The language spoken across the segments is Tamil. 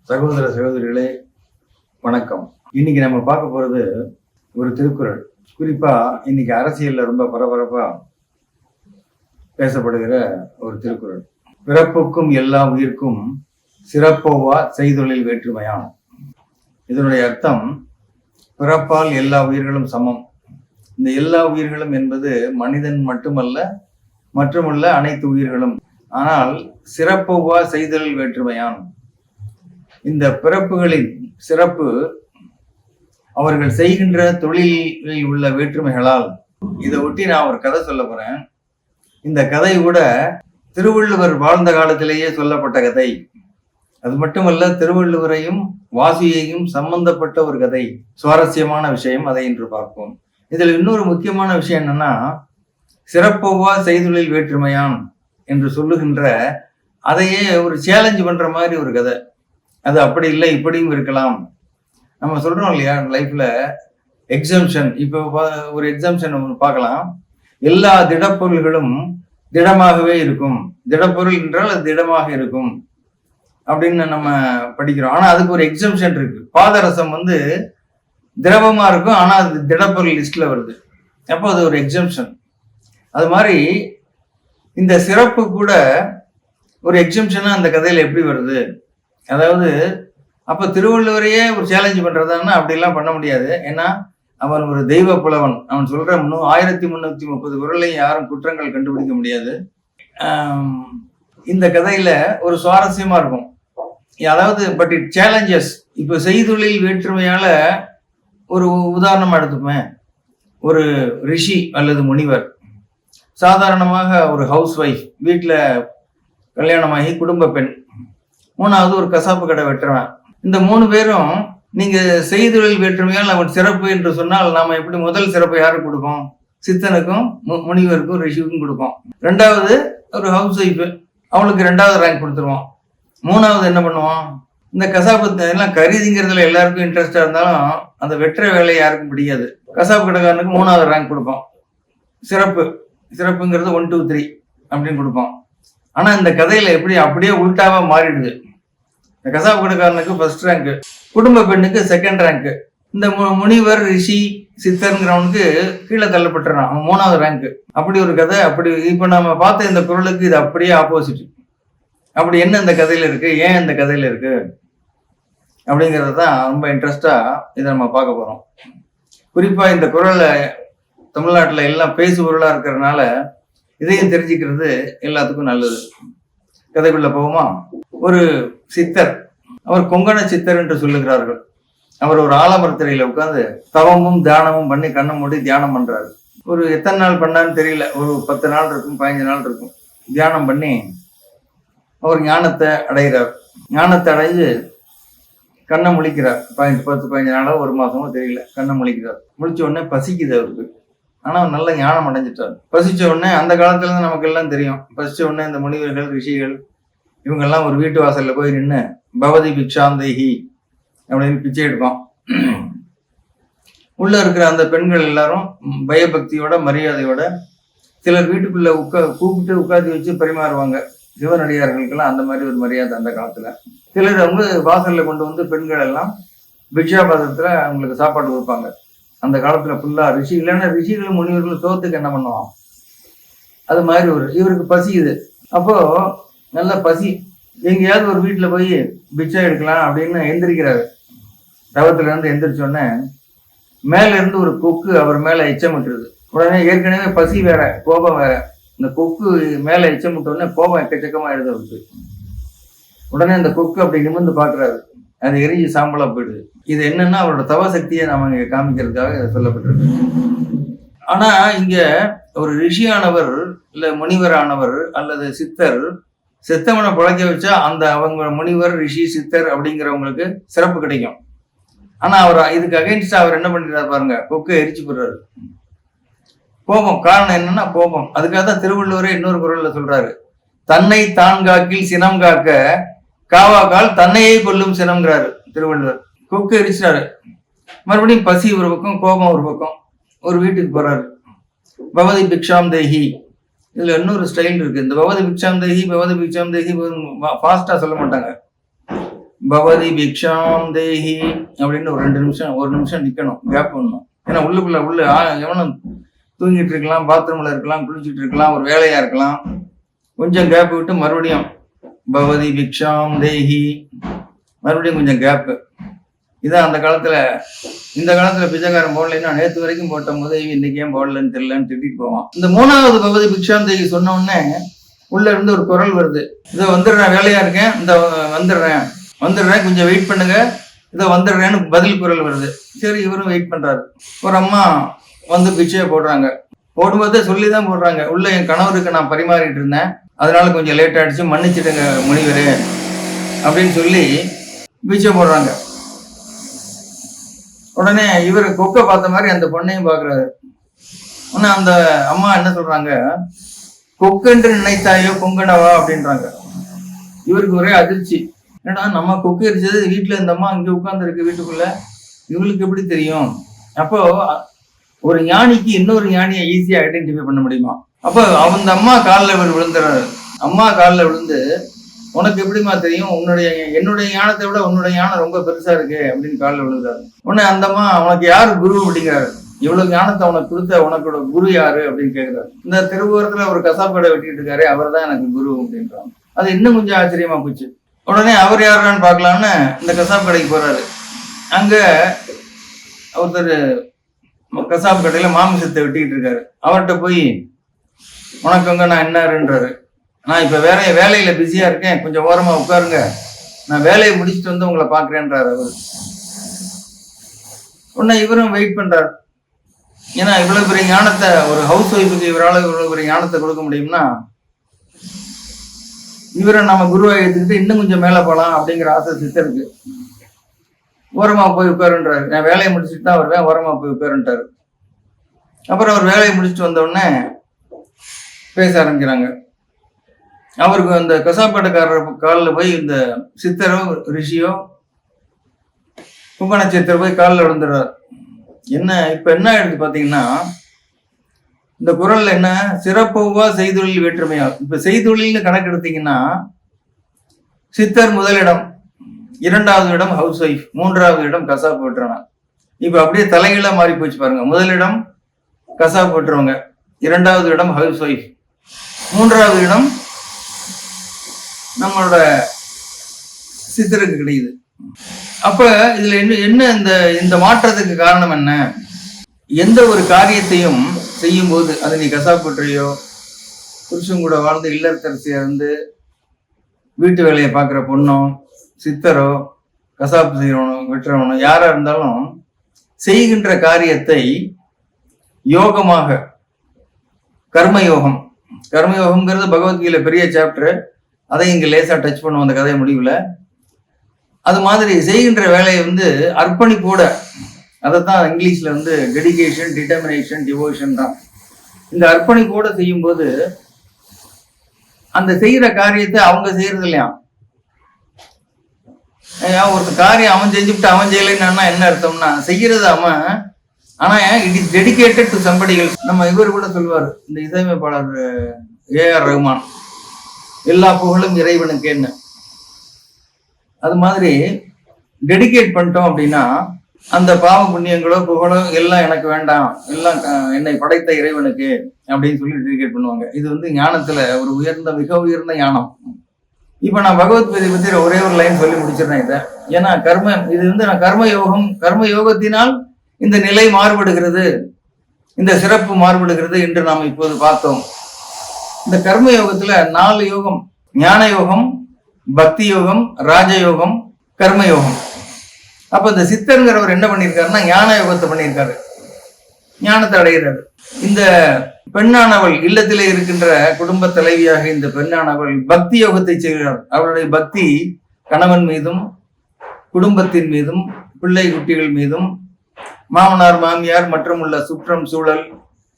சகோதர சகோதரிகளே வணக்கம். இன்னைக்கு நம்ம பார்க்க போறது ஒரு திருக்குறள். குறிப்பா இன்னைக்கு அரசியல்ல ரொம்ப பரபரப்பா பேசப்படுகிற ஒரு திருக்குறள். பிறப்புக்கும் எல்லா உயிர்க்கும் சிறப்போவா செய்தொழில் வேற்றுமையான். இதனுடைய அர்த்தம், பிறப்பால் எல்லா உயிர்களும் சமம். இந்த எல்லா உயிர்களும் என்பது மனிதன் மட்டுமல்ல அனைத்து உயிர்களும். ஆனால் சிறப்போவா செய்தொழில் வேற்றுமையான். இந்த பிறப்புகளின் சிறப்பு அவர்கள் செய்கின்ற தொழிலில் உள்ள வேற்றுமைகளால். இதை ஒட்டி நான் ஒரு கதை சொல்ல போறேன். இந்த கதை கூட திருவள்ளுவர் வாழ்ந்த காலத்திலேயே சொல்லப்பட்ட கதை. அது மட்டுமல்ல, திருவள்ளுவரையும் வாசியையும் சம்பந்தப்பட்ட ஒரு கதை. சுவாரஸ்யமான விஷயம், அதை இன்று பார்ப்போம். இதில் இன்னொரு முக்கியமான விஷயம் என்னன்னா, சிறப்போவா செய்தொழில் வேற்றுமையான் என்று சொல்லுகின்ற அதையே ஒரு சேலஞ்ச் பண்ற மாதிரி ஒரு கதை. அது அப்படி இல்லை, இப்படியும் இருக்கலாம். நம்ம சொல்றோம் இல்லையா, லைஃப்ல எக்ஸம்ஷன். இப்போ ஒரு எக்ஸம்ஷன் பார்க்கலாம். எல்லா திடப்பொருள்களும் திடமாகவே இருக்கும். திடப்பொருள் என்றால் அது திடமாக இருக்கும் அப்படின்னு நம்ம படிக்கிறோம். ஆனா அதுக்கு ஒரு எக்ஸம்ஷன் இருக்கு. பாதரசம் திரவமா இருக்கும், ஆனா அது திடப்பொருள் லிஸ்ட்ல வருது. அப்போ அது ஒரு எக்ஸம்ஷன். அது மாதிரி இந்த சிறப்பு கூட ஒரு எக்ஸம்ஷனா அந்த கதையில எப்படி வருது? அதாவது அப்ப திருவள்ளுவரையே ஒரு சேலஞ்ச் பண்றதான்னா அப்படிலாம் பண்ண முடியாது. ஏன்னா அவன் ஒரு தெய்வ புலவன். அவன் சொல்ற 1330 குறளையும் யாரும் குற்றங்கள் கண்டுபிடிக்க முடியாது. இந்த கதையில ஒரு சுவாரஸ்யமா இருக்கும். அதாவது பட் இட் சேலஞ்சஸ். இப்ப செய்தொழில் வேற்றுமையால ஒரு உதாரணம் எடுத்துப்பேன். ஒரு ரிஷி அல்லது முனிவர், சாதாரணமாக ஒரு ஹவுஸ் ஒய்ஃப், வீட்டுல கல்யாணமாகி குடும்ப பெண், மூணாவது ஒரு கசாப்பு கடை வெட்டுறவன். இந்த 3 பேரும் நீங்க செய்தொழில் வேற்றுமையால் அவன் சிறப்பு என்று சொன்னால், நாம எப்படி முதல் சிறப்பை யாருக்கு கொடுப்போம்? சித்தனுக்கும் முனிவருக்கும் ரிஷிவுக்கும் கொடுப்போம். 2வது ஒரு ஹவுஸ் ஒய்ஃப், அவளுக்கு 2வது ரேங்க் கொடுத்துருவோம். 3வது என்ன பண்ணுவோம்? இந்த கசாப்பு எல்லாம் கருதிங்கிறதுல எல்லாருக்கும் இன்ட்ரெஸ்டா இருந்தாலும் அந்த வெற்ற வேலை யாருக்கும் பிடிக்காது. கசாப்பு கடைக்காரனுக்கு 3வது ரேங்க் கொடுப்போம். சிறப்புங்கிறது 1 2 3 அப்படின்னு கொடுப்போம். ஆனா இந்த கதையில எப்படி அப்படியே உள்டாவா மாறிடுது. இந்த கசாப்பு கடைக்காரனுக்கு 1st ரேங்க், குடும்ப பெண்ணுக்கு 2nd ரேங்க். இந்த முனிவர் ரிஷி சித்தர்ங்கிறவனுக்கு கீழே தள்ளப்பட்டுறான், அவன் 3வது ரேங்க். அப்படி ஒரு கதை. அப்படி இப்ப நம்ம பார்த்த இந்த குறளுக்கு இது அப்படியே ஆப்போசிட். அப்படி என்ன இந்த கதையில இருக்கு, ஏன் இந்த கதையில இருக்கு அப்படிங்கிறது தான் ரொம்ப இன்ட்ரெஸ்டா இதை நம்ம பார்க்க போறோம். குறிப்பா இந்த குறளை தமிழ்நாட்டுல எல்லாம் பேசு பொருளா இருக்கிறதுனால இதையும் தெரிஞ்சுக்கிறது எல்லாத்துக்கும் நல்லது. கதைக்குள்ள போவோமா? ஒரு சித்தர், அவர் கொங்கண சித்தர் என்று சொல்லுகிறார்கள். அவர் ஒரு ஆலமரத்தடியில உட்கார்ந்து தவமும் தியானமும் பண்ணி கண்ணை மூடி தியானம் பண்றாரு. ஒரு எத்தனை நாள் பண்ணான்னு தெரியல, ஒரு 10 நாள் இருக்கும், 15 நாள் இருக்கும். தியானம் பண்ணி அவர் ஞானத்தை அடைகிறார். ஞானத்தை அடைஞ்சு கண்ணை முழிக்கிறார். 10-15 நாளோ 1 மாசமோ தெரியல, கண்ணை முழிக்கிறார். முழிச்ச உடனே பசிக்குது அவருக்கு. ஆனா அவர் நல்ல ஞானம் அடைஞ்சிட்டார். பசிச்ச உடனே, அந்த காலத்துல இருந்து நமக்கு எல்லாம் தெரியும், பசிச்ச உடனே இந்த முனிவர்கள் ரிஷிகள் இவங்கெல்லாம் ஒரு வீட்டு வாசல்ல போய் நின்று பவதி பிக்ஷாந்தேகி அப்படின்னு பிச்சை எடுப்பான். உள்ள இருக்கிற அந்த பெண்கள் எல்லாரும் பயபக்தியோட மரியாதையோட சிலர் வீட்டுக்குள்ள கூப்பிட்டு உட்காந்து வச்சு பரிமாறுவாங்க. சிவனடியார்களுக்கெல்லாம் அந்த மாதிரி ஒரு மரியாதை அந்த காலத்துல. சிலர் வாசல்ல கொண்டு வந்து பெண்கள் எல்லாம் பிக்ஷாபாதத்துல அவங்களுக்கு சாப்பாடு கொடுப்பாங்க. அந்த காலத்துல ஃபுல்லா ரிஷி இல்லைன்னா ரிஷிகளும் முனிவர்களும் சோத்துக்கு என்ன பண்ணுவான், அது மாதிரி இவருக்கு பசிக்குது. அப்போ நல்ல பசி, எங்கேயாவது ஒரு வீட்டுல போய் பிச்சை எடுக்கலாம் அப்படின்னு எந்திரிக்கிறாரு. தவத்துல இருந்து எந்திரிச்சோடனே மேல இருந்து ஒரு கொக்கு அவர் மேல எச்சமிட்டுருது. உடனே ஏற்கனவே பசி வேற, கோபம் வேற. இந்த கொக்கு மேல எச்சமிட்ட உடனே கோபம் எக்கச்சக்கமா எழுத. உடனே அந்த கொக்கு அப்படி நிமிர்ந்து பாக்குறாரு. அது எரிஞ்சு சாம்பலா போயிடுது. இது என்னன்னா அவரோட தவ சக்தியை நாம இங்க காமிக்கிறதுக்காக இதை சொல்லப்பட்டிருக்கு. ஆனா இங்க ஒரு ரிஷியானவர் இல்ல முனிவரானவர் அல்லது சித்தர் செத்தவனை பழக்க வச்சா அந்த அவங்க முனிவர் ரிஷி சித்தர் அப்படிங்கிறவங்களுக்கு சிறப்பு கிடைக்கும். ஆனா அவர் இதுக்கு அகைன்ஸ்டா அவர் என்ன பண்ணிடுறாரு பாருங்க, கொக்கை எரிச்சு போடுறாரு. கோபம். காரணம் என்னன்னா கோபம். அதுக்காக தான் திருவள்ளுவரே இன்னொரு குறள்ல சொல்றாரு, தன்னை தான் காக்கில் சினம் காக்க காவாக்கால் தன்னையே கொல்லும் சினம்ங்கிறாரு திருவள்ளுவர். கொக்கு எரிச்சிட்டாரு. மறுபடியும் பசி ஒரு பக்கம், கோபம் ஒரு பக்கம். ஒரு வீட்டுக்கு போறாரு. பவதி பிக்ஷாம் தேகி, இதுல இன்னொரு ஸ்டைல் இருக்கு. இந்த பவதி பிக்ஷாம் தேகி ஃபாஸ்டா சொல்ல மாட்டாங்க. பவதி பிக்ஷாம் தேஹி அப்படின்னு ஒரு 1 நிமிஷம் நிக்கணும், கேப் பண்ணணும். ஏன்னா உள்ள எவனும் தூங்கிட்டு இருக்கலாம், பாத்ரூம்ல இருக்கலாம், குளிச்சுட்டு இருக்கலாம், ஒரு வேலையா இருக்கலாம். கொஞ்சம் கேப் விட்டு மறுபடியும் பவதி பிக்ஷாம் தேஹி, மறுபடியும் கொஞ்சம் கேப்பு. இதான் அந்த காலத்துல. இந்த காலத்துல பிச்சைக்காரன் போடலைன்னா நேற்று வரைக்கும் போட்ட போது இன்னைக்கு ஏன் போடலன்னு தெரியலன்னு திட்டிட்டு போவான். இந்த 3வது பவதி பிக்ஷாம் தேஹி சொன்ன உடனே உள்ள இருந்து ஒரு குரல் வருது, இதை வந்துடுறேன், வேலையா இருக்கேன், இந்த வந்துடுறேன், கொஞ்சம் வெயிட் பண்ணுங்க, இதை வந்துடுறேன்னு பதில் குரல் வருது. சரி, இவரும் வெயிட் பண்றாரு. ஒரு அம்மா வந்து பிச்சையை போடுறாங்க. போடும்போதே சொல்லிதான் போடுறாங்க, உள்ள என் கணவருக்கு நான் பரிமாறிட்டு இருந்தேன், அதனால கொஞ்சம் லேட் ஆயிடுச்சு, மன்னிச்சிடுங்க முனிவரே அப்படின்னு சொல்லி பிச்சை போடுறாங்க. உடனே இவர் கொக்க பார்த்த மாதிரி அந்த பொண்ணையும் பாக்குறாரு. உடனே அந்த அம்மா என்ன சொல்றாங்க, கொக்கென்று நினைத்தாயோ பொங்கனவா அப்படின்றாங்க. இவருக்கு ஒரே அதிர்ச்சி, ஏன்னா நம்ம கொக்கு எரிச்சது வீட்டுல இந்த அம்மா இங்க உட்கார்ந்து இருக்கு வீட்டுக்குள்ள, இவங்களுக்கு எப்படி தெரியும்? அப்போ ஒரு ஞானிக்கு இன்னொரு ஞானியை ஈஸியா ஐடென்டிஃபை பண்ண முடியுமா? அப்போ அந்த அம்மா காலில் இவர் விழுந்துறாரு. அம்மா காலில் விழுந்து, உனக்கு எப்படிமா தெரியும், என்னுடைய ஞானத்தை விட உன்னுடைய ஞானம் ரொம்ப பெருசா இருக்கு அப்படின்னு காலில் விழுந்தாரு. உடனே அந்த அம்மா, உனக்கு யாரு குரு அப்படிங்கிறாரு. இவ்வளவு ஞானத்தை உனக்கு கொடுத்த உனக்கோட குரு யாரு அப்படின்னு கேட்கிறாரு. இந்த திருவோரத்துல ஒரு கசாப் கடை வெட்டிட்டு இருக்காரு, அவர் தான் எனக்கு குரு அப்படின்றாங்க. அது இன்னும் கொஞ்சம் ஆச்சரியமா போச்சு. உடனே அவர் யாரான்னு பார்க்கலான்னு இந்த கசாப் கடைக்கு போறாரு. அங்க ஒருத்தர் கசாப் கடையில மாமிசத்தை வெட்டிக்கிட்டு இருக்காரு. அவர்கிட்ட போய், உனக்குங்க நான் என்னாருன்றாரு. நான் இப்ப வேலையில பிஸியா இருக்கேன், கொஞ்சம் ஓரமா உட்காருங்க, நான் வேலையை முடிச்சுட்டு வந்து உங்களை பாக்குறேன்றாரு அவர். உடனே இவரும் வெயிட் பண்றாரு. ஏன்னா இவ்வளவு பெரிய ஞானத்தை ஒரு ஹவுஸ் ஒய்ஃபுக்கு இவரால் இவ்வளவு பெரிய ஞானத்தை கொடுக்க முடியும்னா, இவரை நம்ம குருவை எடுத்துக்கிட்டு இன்னும் கொஞ்சம் மேல போகலாம் அப்படிங்கிற ஆசை சித்தருக்கு. ஓரமா போய் உட்காருன்றாரு. நான் வேலையை முடிச்சுட்டு தான் வருவேன், ஓரமா போய் உட்காருன்ட்டாரு. அப்புறம் அவர் வேலையை முடிச்சுட்டு வந்த உடனே பேச ஆரம்பிக்கிறாங்க. அவருக்கு அந்த கசாப்பாட்டுக்காரர் காலில் போய் இந்த சித்தரோ ரிஷியோ கும்பன சித்தர் போய் காலில் விழுந்துடுறார். இப்ப என்ன ஆயிடுது பாத்தீங்கன்னா, இந்த குரல்ல என்ன, சிறப்போவா செய்தொழில் வேற்றுமையா. இப்ப செய்தொழில்னு கணக்கு எடுத்தீங்கன்னா, சித்தர் முதலிடம், 2வது இடம் ஹவுஸ் ஒய்ஃப், 3வது இடம் கசாப்பு வெட்டுறவங்க. இப்ப அப்படியே தலைகீழா மாறி போச்சு பாருங்க. முதலிடம் கசாப்பு வெட்டுறவங்க, 2வது இடம் ஹவுஸ் ஒய்ஃப், 3வது இடம் நம்மளோட சித்தருக்கு கிடைக்குது. அப்ப இதுல என்ன இந்த மாற்றத்துக்கு காரணம் என்ன? எந்த ஒரு காரியத்தையும் செய்யும் போது, அது நீ கசாப்புற்றையோ புருஷன் கூட வாழ்ந்து இல்லத்தரசியா இருந்து வீட்டு வேலையை பார்க்குற பொண்ணோ, சித்தரோ, கசாப்பு செய்யறவனோ, வெட்டுறவனோ, யாரா இருந்தாலும் செய்கின்ற காரியத்தை யோகமாக, கர்மயோகம், கர்மயோகம்ங்கிறது பகவத்கீதையில பெரிய சாப்டர், அதை இங்க லேசா டச் பண்ணுவோம் அந்த கதை முடிவுல. அது மாதிரி செய்கின்ற வேலையை அர்ப்பணிப்போட, அதைத்தான் இங்கிலீஷ்ல டெடிகேஷன், டிட்டர்மினேஷன், டிவோஷன் தான். இந்த அர்ப்பணிப்போட செய்யும் போது அந்த செய்யற காரியத்தை அவங்க செய்யறது இல்லையா. ஒரு காரியம் அவன் செஞ்சுட்டு அவன் செய்யலைன்னா என்ன அர்த்தம்னா, செய்யறது அவன், ஆனா it is dedicated to somebody else. நம்ம இவர் கூட சொல்லுவார், இந்த இசையமைப்பாளர் ஏஆர் ரஹ்மான், எல்லா புகழும் இறைவனுக்கேன்னு. அது மாதிரி டெடிகேட் பண்ணிட்டோம் அப்படின்னா, அந்த பாவ புண்ணியங்களோ புகழோ எல்லாம் எனக்கு வேண்டாம், எல்லாம் என்னை படைத்த இறைவனுக்கு அப்படின்னு சொல்லி டெடிகேட் பண்ணுவாங்க. இது ஞானத்துல ஒரு மிக உயர்ந்த ஞானம். இப்ப நான் பகவத்கீதை பத்தி ஒரே ஒரு லைன் சொல்லி முடிச்சிடறேன் இதை. ஏன்னா இது நான் கர்மயோகம், கர்மயோகத்தினால் இந்த நிலை மாறுபடுகிறது, இந்த சிறப்பு மாறுபடுகிறது என்று நாம் இப்போது பார்த்தோம். இந்த கர்மயோகத்துல 4 யோகம்: ஞான யோகம், பக்தி யோகம், ராஜயோகம், கர்மயோகம். அப்ப இந்த சித்தருங்கிறவர் என்ன பண்ணியிருக்காருன்னா, ஞான யோகத்தை பண்ணியிருக்காரு, ஞானத்தை அடைகிறாரு. இந்த பெண்ணானவள், இல்லத்திலே இருக்கின்ற குடும்ப தலைவியாக இந்த பெண்ணானவள் பக்தி யோகத்தை செய்கிறார். அவருடைய பக்தி கணவன் மீதும், குடும்பத்தின் மீதும், பிள்ளை குட்டிகள் மீதும், மாமனார் மாமியார் மற்றும் உள்ள சுற்றம் சூழல்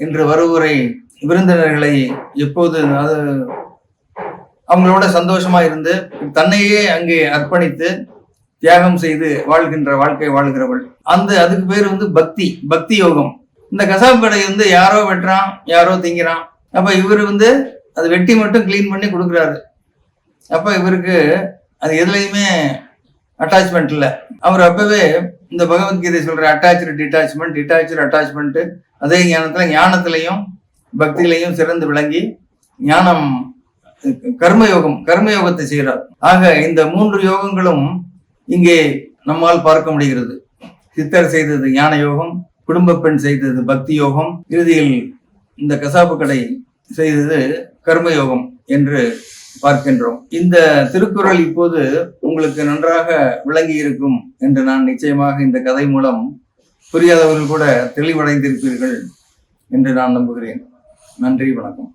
என்று வருவோரை, விருந்தினர்களை எப்போது அது அவங்களோட சந்தோஷமா இருந்து தன்னையே அங்கே அர்ப்பணித்து தியாகம் செய்து வாழ்கின்ற வாழ்க்கை வாழ்கிறவள். அதுக்கு பேர் பக்தி, பக்தி யோகம். இந்த கசாப்பு கடை யாரோ வெட்டுறான், யாரோ திங்கிறான். அப்ப இவர் அது வெட்டி மட்டும் கிளீன் பண்ணி கொடுக்குறாரு. அப்ப இவருக்கு அது எதுலையுமே அட்டாச்மெண்ட் இல்லை. அவர் அப்பவே இந்த பகவத்கீதை சொல்ற அட்டாச்சு அட்டாச்மெண்ட் அதே ஞானத்திலையும் பக்தியிலையும் சிறந்து விளங்கி ஞானம் கர்மயோகத்தை செய்கிறார். ஆக இந்த 3 யோகங்களும் இங்கே நம்மால் பார்க்க முடிகிறது. சித்தர் செய்தது ஞான யோகம், குடும்ப பெண் செய்தது பக்தி யோகம், இறுதியில் இந்த கசாப்பு கடை செய்தது கர்மயோகம் என்று பார்க்கின்றோம். இந்த திருக்குறள் இப்போது உங்களுக்கு நன்றாக விளங்கி இருக்கும் என்று நான் நிச்சயமாக இந்த கதை மூலம் புரியாதவர்கள் கூட தெளிவடைந்திருப்பீர்கள் என்று நான் நம்புகிறேன். நன்றி, வணக்கம்.